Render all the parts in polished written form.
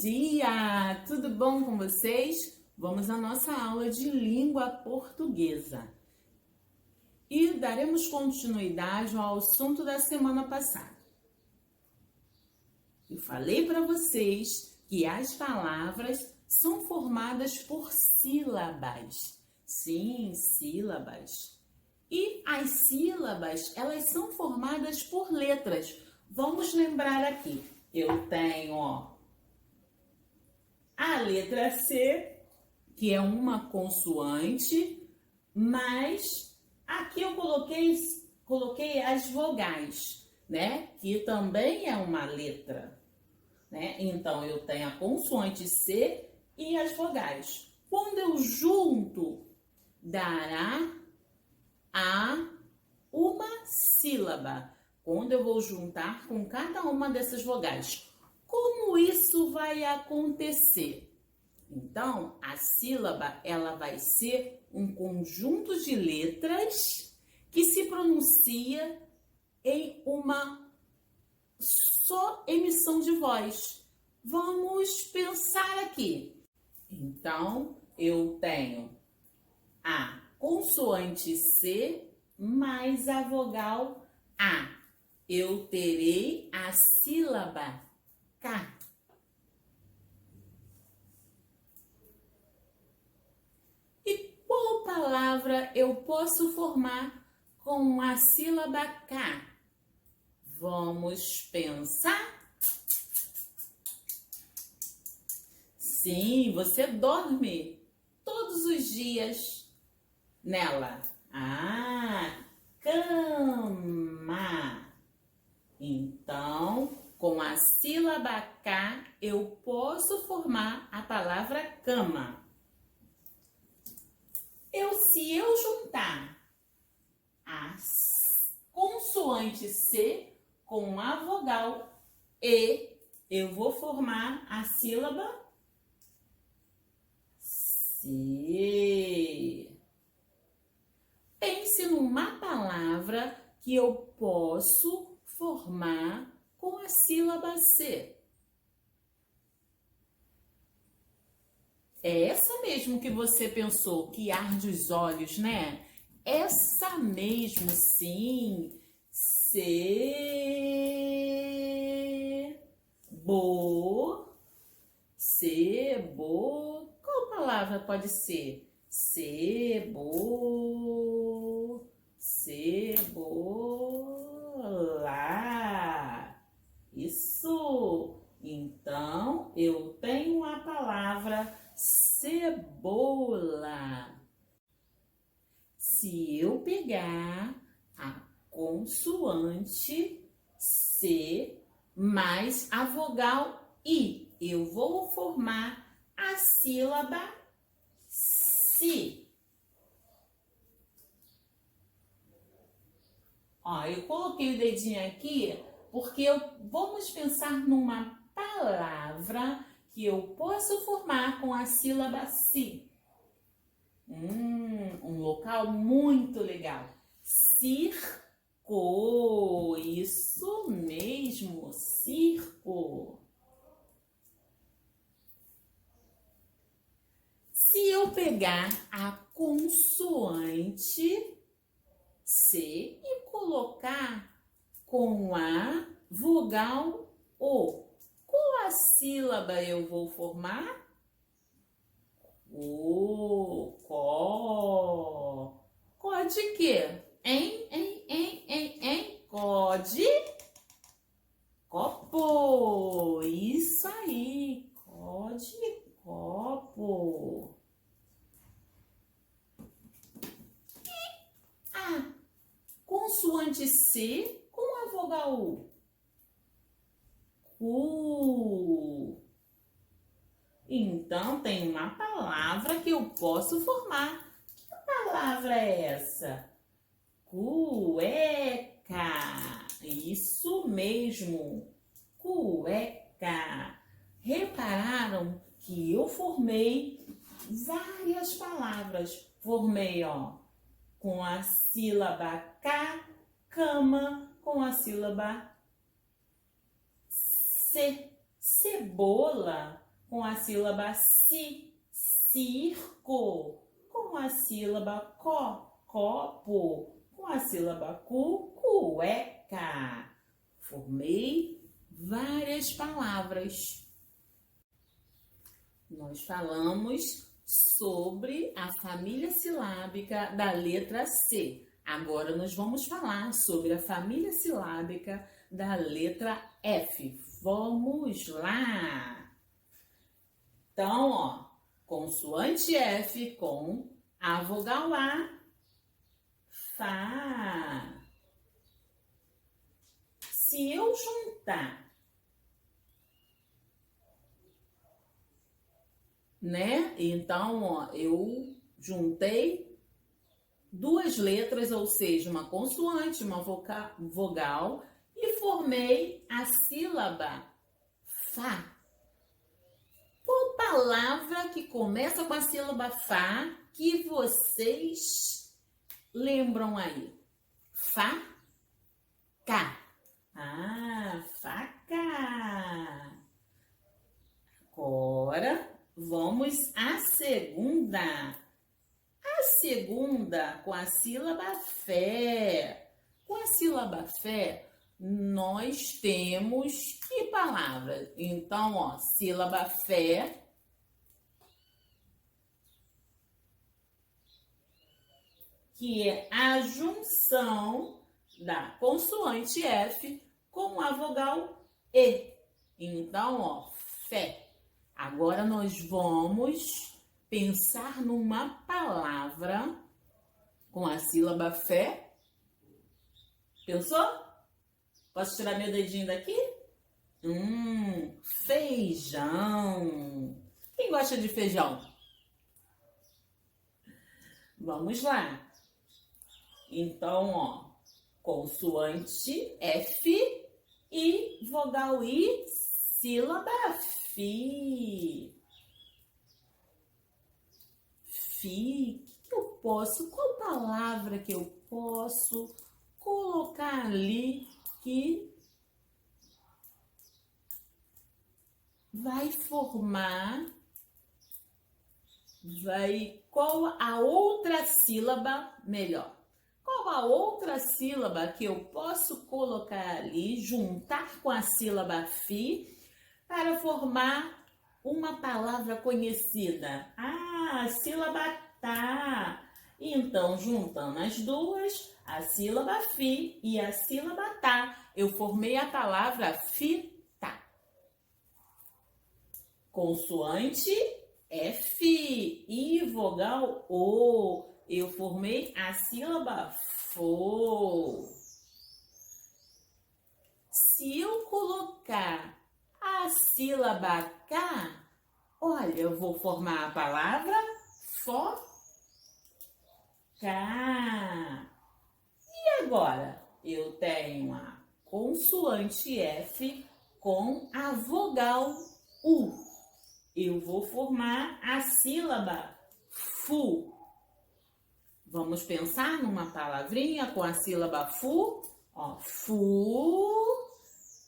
dia! Tudo bom com vocês? Vamos à nossa aula de língua portuguesa. E daremos continuidade ao assunto da semana passada. Eu falei para vocês que as palavras são formadas por sílabas. Sim, sílabas. E as sílabas, elas são formadas por letras. Vamos lembrar aqui. Eu tenho, a letra C, que é uma consoante, mas aqui eu coloquei as vogais, né? Que também é uma letra, né? Então, eu tenho a consoante C e as vogais. Quando eu junto, dará uma sílaba. Quando eu vou juntar com cada uma dessas vogais. Como isso vai acontecer? Então, a sílaba, ela vai ser um conjunto de letras que se pronuncia em uma só emissão de voz. Vamos pensar aqui. Então, eu tenho a consoante C mais a vogal A. Eu terei a sílaba K. E qual palavra eu posso formar com a sílaba K? Vamos pensar? Sim, você dorme todos os dias nela. Cama. Então, com a sílaba K, eu posso formar a palavra cama. Se eu juntar a consoante C com a vogal E, eu vou formar a sílaba C. Pense numa palavra que eu posso formar com a sílaba C. É essa mesmo que você pensou, que arde os olhos, né? Essa mesmo, sim. Cebo. Qual palavra pode ser? Cebola. Isso. Então, eu tenho a palavra cebola. Se eu pegar a consoante C mais a vogal I, eu vou formar a sílaba Si. Eu coloquei o dedinho aqui porque vamos pensar numa palavra que eu posso formar com a sílaba Si. Um local muito legal. Circo. Isso mesmo, circo. Se eu pegar a consoante C e colocar com a vogal O, qual a sílaba eu vou formar? Có de quê? Có de copo. Isso aí, có de copo. E a consoante C com a vogal U? Cu. Então, tem uma palavra que eu posso formar. Que palavra é essa? Cueca. Isso mesmo, cueca. Repararam que eu formei várias palavras. Formei, com a sílaba K, cama, com a sílaba C, cebola. com a sílaba si, circo. Com a sílaba co, copo. Com a sílaba cu, cueca. Formei várias palavras. Nós falamos sobre a família silábica da letra C. Agora nós vamos falar sobre a família silábica da letra F. Vamos lá! Então, ó, consoante F com a vogal A, Fá. Se eu juntar, né? Então, ó, eu juntei duas letras, ou seja, uma consoante, uma vogal, e formei a sílaba Fá. Qual palavra que começa com a sílaba Fá que vocês lembram aí? Faca. Ah, faca. Agora vamos à segunda. A segunda com a sílaba Fé. Com a sílaba Fé, nós temos que palavra? Então, ó, sílaba Fé, que é a junção da consoante F com a vogal E. Então, ó, fé. Agora nós vamos pensar numa palavra com a sílaba fé. Pensou? Posso tirar meu dedinho daqui? Feijão. Quem gosta de feijão? Vamos lá. Então, ó, consoante F e vogal I, sílaba Fi. Fi, que eu posso? Qual palavra que eu posso colocar ali que vai formar, qual a outra sílaba melhor? Qual a outra sílaba que eu posso colocar ali, juntar com a sílaba Fi, para formar uma palavra conhecida? Ah, a sílaba Tá. Então, juntando as duas, a sílaba Fi e a sílaba Tá, eu formei a palavra fita. Consoante F e vogal O, eu formei a sílaba Fo. Se eu colocar a sílaba K, olha, eu vou formar a palavra foca. E agora? Eu tenho a consoante F com a vogal U. Eu vou formar a sílaba fu. Vamos pensar numa palavrinha com a sílaba fu. Ó, fu,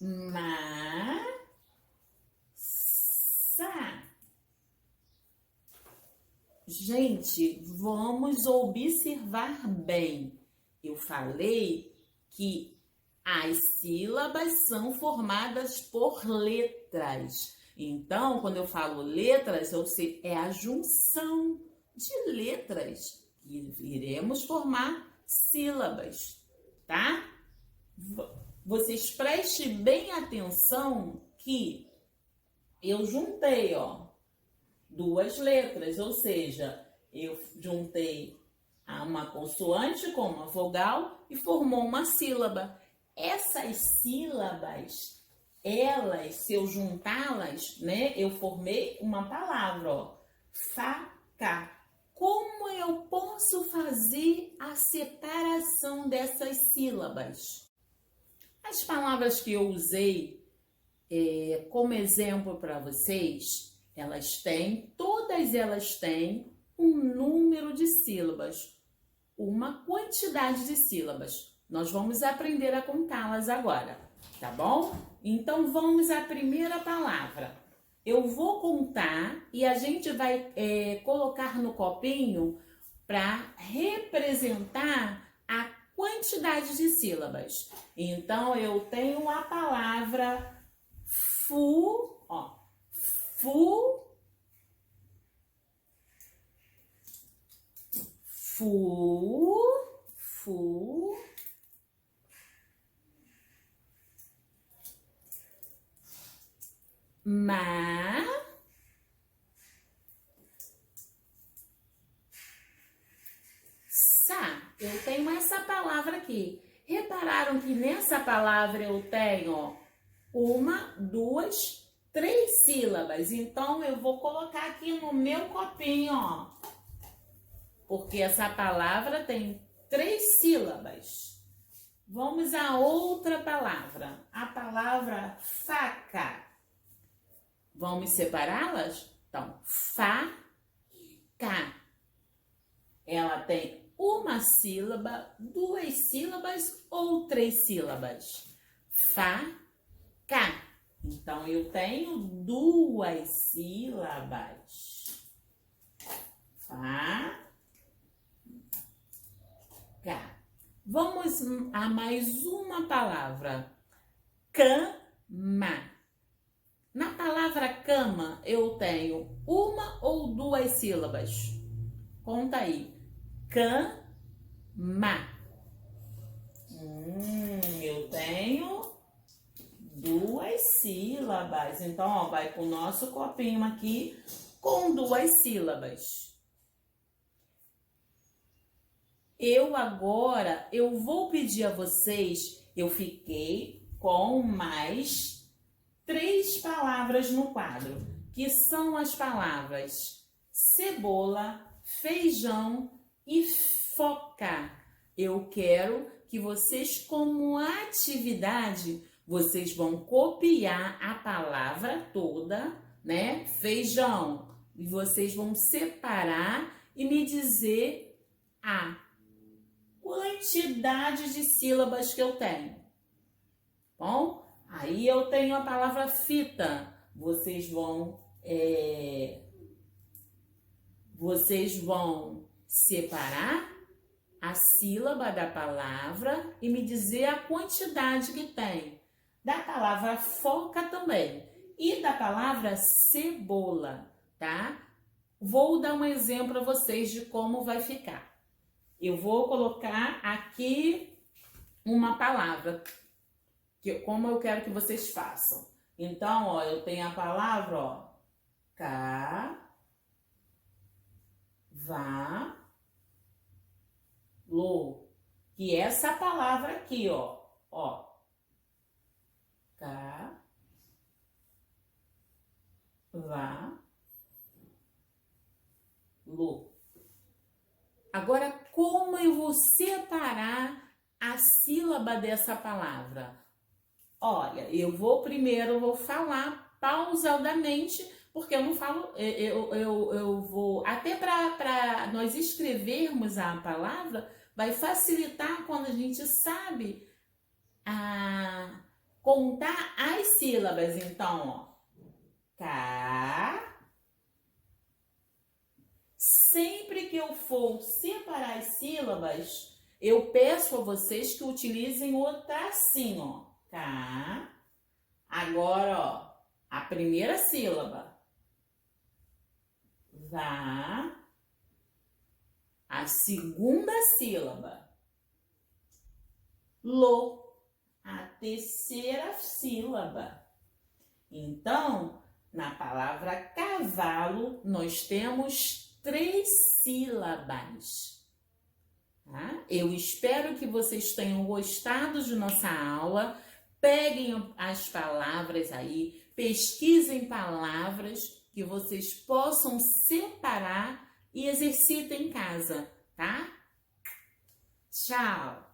ma, sa. Gente, vamos observar bem. Eu falei que as sílabas são formadas por letras. Então, quando eu falo letras, é a junção de letras que iremos formar sílabas, tá? Vocês prestem bem atenção que eu juntei, ó, duas letras, ou seja, eu juntei uma consoante com uma vogal e formou uma sílaba. Essas sílabas, elas, se eu juntá-las, né, eu formei uma palavra, ó, faca. Como eu posso fazer a separação dessas sílabas? As palavras que eu usei como exemplo para vocês, todas elas têm um número de sílabas, uma quantidade de sílabas. Nós vamos aprender a contá-las agora, tá bom? Então, vamos à primeira palavra. eu vou contar e a gente vai colocar no copinho para representar a quantidade de sílabas. Então, eu tenho a palavra fu, ma, sa. Eu tenho essa palavra aqui. Repararam que nessa palavra eu tenho uma, duas, três sílabas. Então, eu vou colocar aqui no meu copinho, ó. Porque essa palavra tem três sílabas. Vamos a outra palavra. A palavra faca. Vamos separá-las? Então, faca. Ela tem uma sílaba, duas sílabas ou três sílabas? Faca. Então, eu tenho duas sílabas. Faca. Vamos a mais uma palavra. Cama. Na palavra cama, eu tenho uma ou duas sílabas? Conta aí. Cama. Eu tenho duas sílabas. Então, ó, vai pro nosso copinho aqui com duas sílabas. Eu vou pedir a vocês, eu fiquei com mais três palavras no quadro, que são as palavras cebola, feijão e foca. Eu quero que vocês, como atividade, vocês vão copiar a palavra toda, né? Feijão. E vocês vão separar e me dizer a quantidade de sílabas que eu tenho. Bom, aí eu tenho a palavra fita. Vocês vão separar a sílaba da palavra e me dizer a quantidade que tem. Da palavra foca também. E da palavra cebola, tá? Vou dar um exemplo para vocês de como vai ficar. Eu vou colocar aqui uma palavra, como eu quero que vocês façam. Então, ó, eu tenho a palavra, ó, cavalo, que é essa palavra aqui, ó, cavalo. Agora, como eu vou separar a sílaba dessa palavra? Olha, eu vou falar pausadamente, porque eu não falo, eu vou, até para nós escrevermos a palavra, vai facilitar quando a gente sabe contar as sílabas. Então, ó, sempre que eu for separar as sílabas, eu peço a vocês que utilizem o tracinho, ó. Agora, ó, a primeira sílaba. A segunda sílaba. A terceira sílaba. Então, na palavra cavalo, nós temos 3 sílabas. Tá? Eu espero que vocês tenham gostado de nossa aula. Peguem as palavras aí, pesquisem palavras que vocês possam separar e exercitem em casa, tá? Tchau!